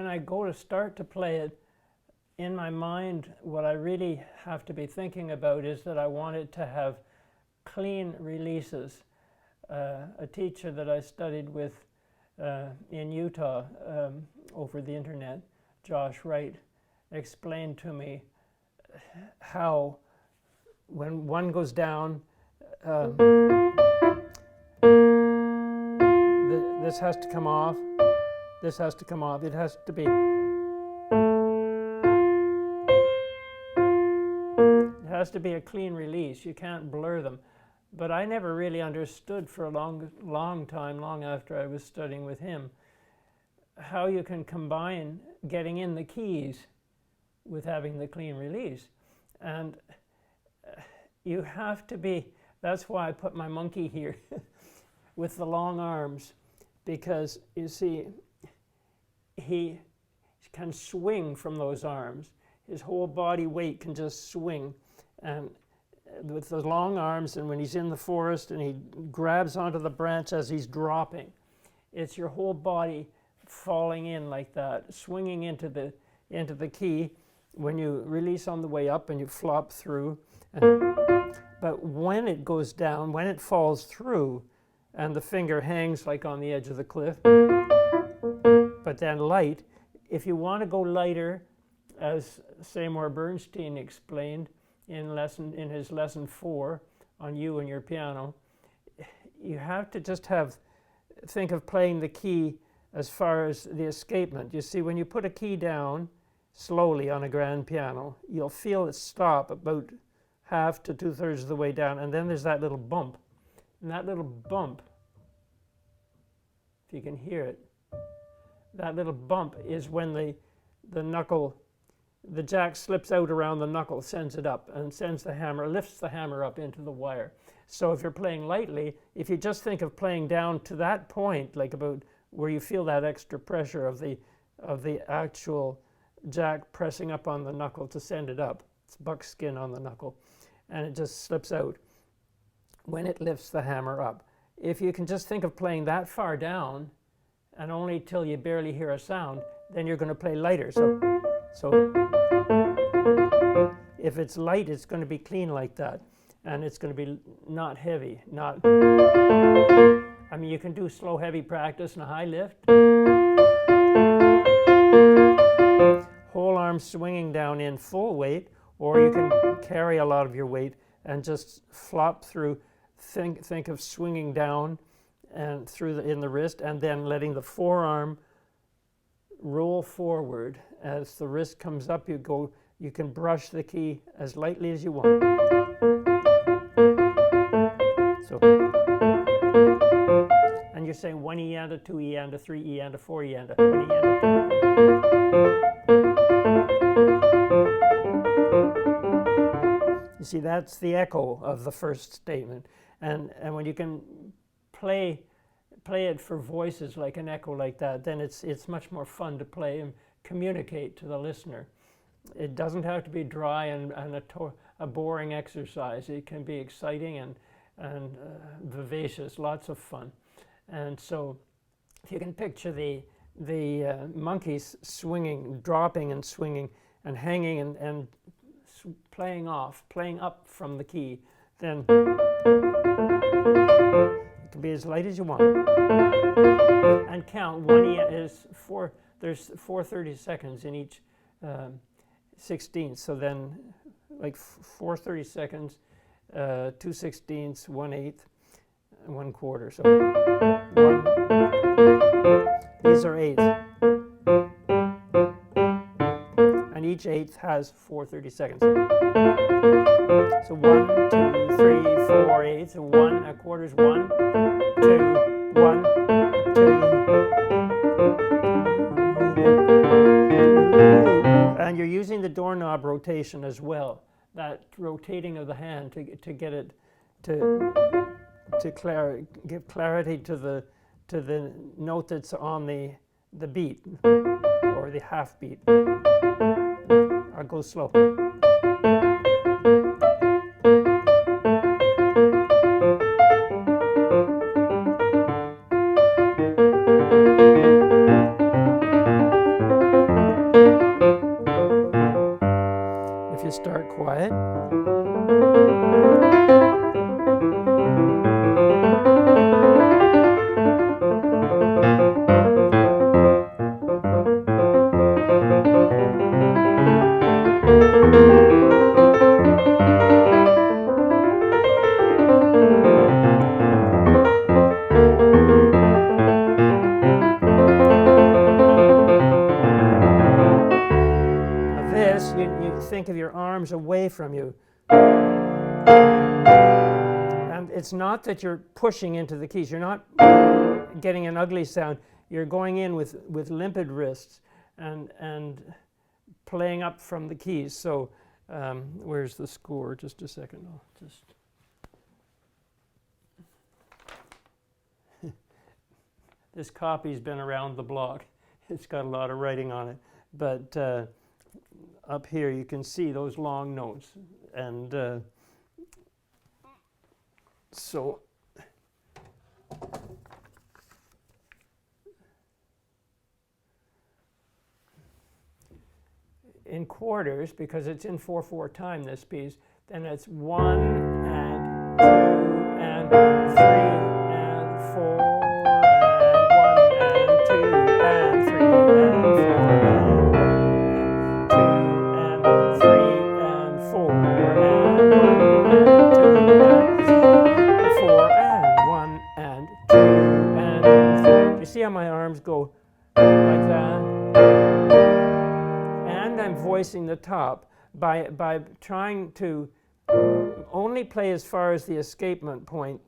I go to start to play it, in my mind, what I really have to be thinking about is that I want it to have clean releases. A teacher that I studied with in Utah over the internet, Josh Wright, explained to me how when one goes down, this has to come off, this has to come off, it has to be, a clean release. You can't blur them. But I never really understood for a long time, long after I was studying with him, how you can combine getting in the keys with having the clean release. And you have to be, that's why I put my monkey here with the long arms, because you see, he can swing from those arms. His whole body weight can just swing. And with the long arms, and when he's in the forest and he grabs onto the branch as he's dropping, it's your whole body falling in like that, swinging into the key when you release on the way up and you flop through. But when it goes down, when it falls through and the finger hangs like on the edge of the cliff, but then light, if you want to go lighter, as Seymour Bernstein explained in his lesson 4 on You and Your Piano, you have to just think of playing the key as far as the escapement. You see, when you put a key down slowly on a grand piano, you'll feel it stop about half to 2/3 of the way down, and then there's that little bump. And that little bump, if you can hear it, that little bump is when the knuckle, the jack slips out around the knuckle, sends it up, and sends the hammer, lifts the hammer up into the wire. So if you're playing lightly, if you just think of playing down to that point, like about where you feel that extra pressure of the actual jack pressing up on the knuckle to send it up, it's buckskin on the knuckle, and it just slips out when it lifts the hammer up. If you can just think of playing that far down, and only till you barely hear a sound, then you're going to play lighter. So if it's light, it's going to be clean like that, and it's going to be not heavy. I mean, you can do slow, heavy practice and a high lift. Whole arm swinging down in full weight, or you can carry a lot of your weight and just flop through. Think of swinging down and through in the wrist, and then letting the forearm roll forward. As the wrist comes up, you can brush the key as lightly as you want. So, and you're saying 1 E and a 2 E and a 3 E and a 4 E and a 1 E and a 2. You see, that's the echo of the first statement. And when you can play it for voices like an echo like that, then it's much more fun to play and communicate to the listener. It doesn't have to be dry and a boring exercise. It can be exciting and vivacious, lots of fun. And so if you can picture the monkeys swinging, dropping and swinging and hanging and playing up from the key, then it can be as light as you want. And count. 1 E is 4. There's 4 30-seconds in each 16th. So then, like 4 30-seconds, 2 16ths, 1/8, and 1/4. So 1. These are eighths, and each eighth has 4 30-seconds. So 1, 2, 3, 4 eighths, and 1 a quarter is 1, 2, 1, 2. And you're using the doorknob rotation as well, that rotating of the hand to get it to give clarity to the note that's on the beat or the half beat. I'll go slow. away from you. And it's not that you're pushing into the keys. You're not getting an ugly sound. You're going in with limpid wrists and playing up from the keys. So where's the score? Just a second. I'll just this copy's been around the block. It's got a lot of writing on it. But up here you can see those long notes. And so in quarters, because it's in 4/4 time, this piece, then it's 1 and 2 and 3 and 4 and 1 and 2 and 3 and 4 and 1 and 2 and 3 and 4 and 1 and 2 and 4 and 1 and 2 and 3. You see how my arms go like that? I'm voicing the top by trying to only play as far as the escapement point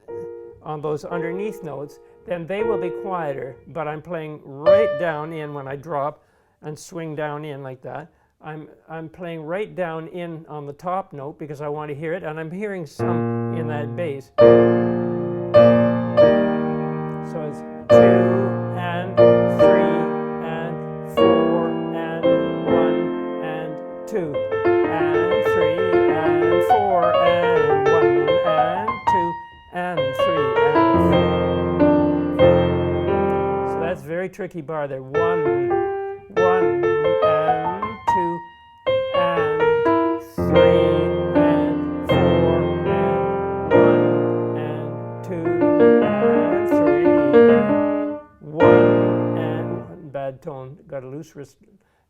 on those underneath notes, then they will be quieter, but I'm playing right down in when I drop and swing down in like that. I'm playing right down in on the top note because I want to hear it, and I'm hearing some in that bass. So it's 2 and 3 and 4 and 1 and 2 and 3 and 4 and 1 and 2 and 3 and 4. So that's a very tricky bar there. 1 and 2 and 3 and 4 and 1 and 2 and 3 and 1 and bad tone. Got a loose wrist,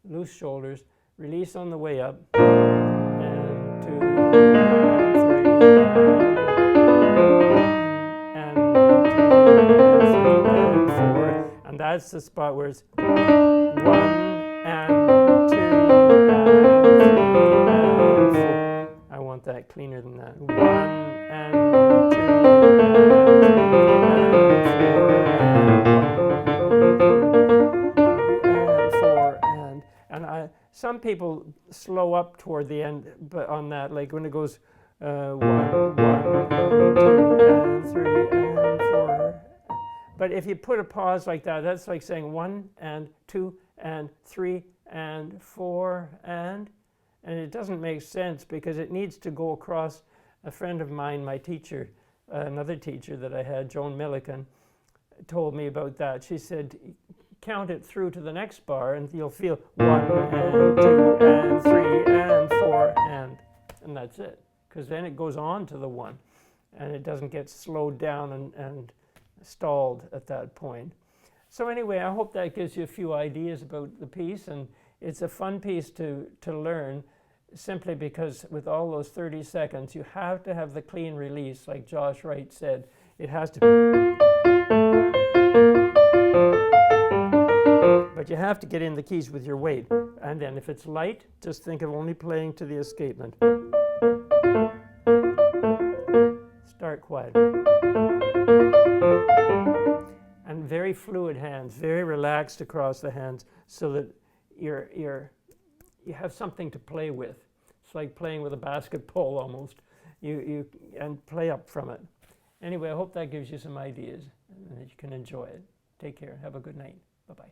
loose shoulders. Release on the way up, and 2, and 3, and 2, and 3, and 4. And that's the spot where it's 1 and 2 and 3 and 4. I want that cleaner than that. 1 and 2 and 3 and 4 and 4 and some people slow up toward the end, but on that, like when it goes 1, 1, and 2, and 3, and 4. But if you put a pause like that, that's like saying 1 and 2 and 3 and 4 and it doesn't make sense because it needs to go across. A friend of mine, my teacher, another teacher that I had, Joan Milliken, told me about that. She said, count it through to the next bar and you'll feel 1 and 2 and 3 and 4 and that's it. Because then it goes on to the 1 and it doesn't get slowed down and stalled at that point. So anyway, I hope that gives you a few ideas about the piece, and it's a fun piece to learn simply because with all those 30 seconds you have to have the clean release, like Josh Wright said. It has to, but you have to get in the keys with your weight. And then if it's light, just think of only playing to the escapement. Start quiet. And very fluid hands, very relaxed across the hands so that you have something to play with. It's like playing with a basketball almost. And play up from it. Anyway, I hope that gives you some ideas and that you can enjoy it. Take care. Have a good night. Bye-bye.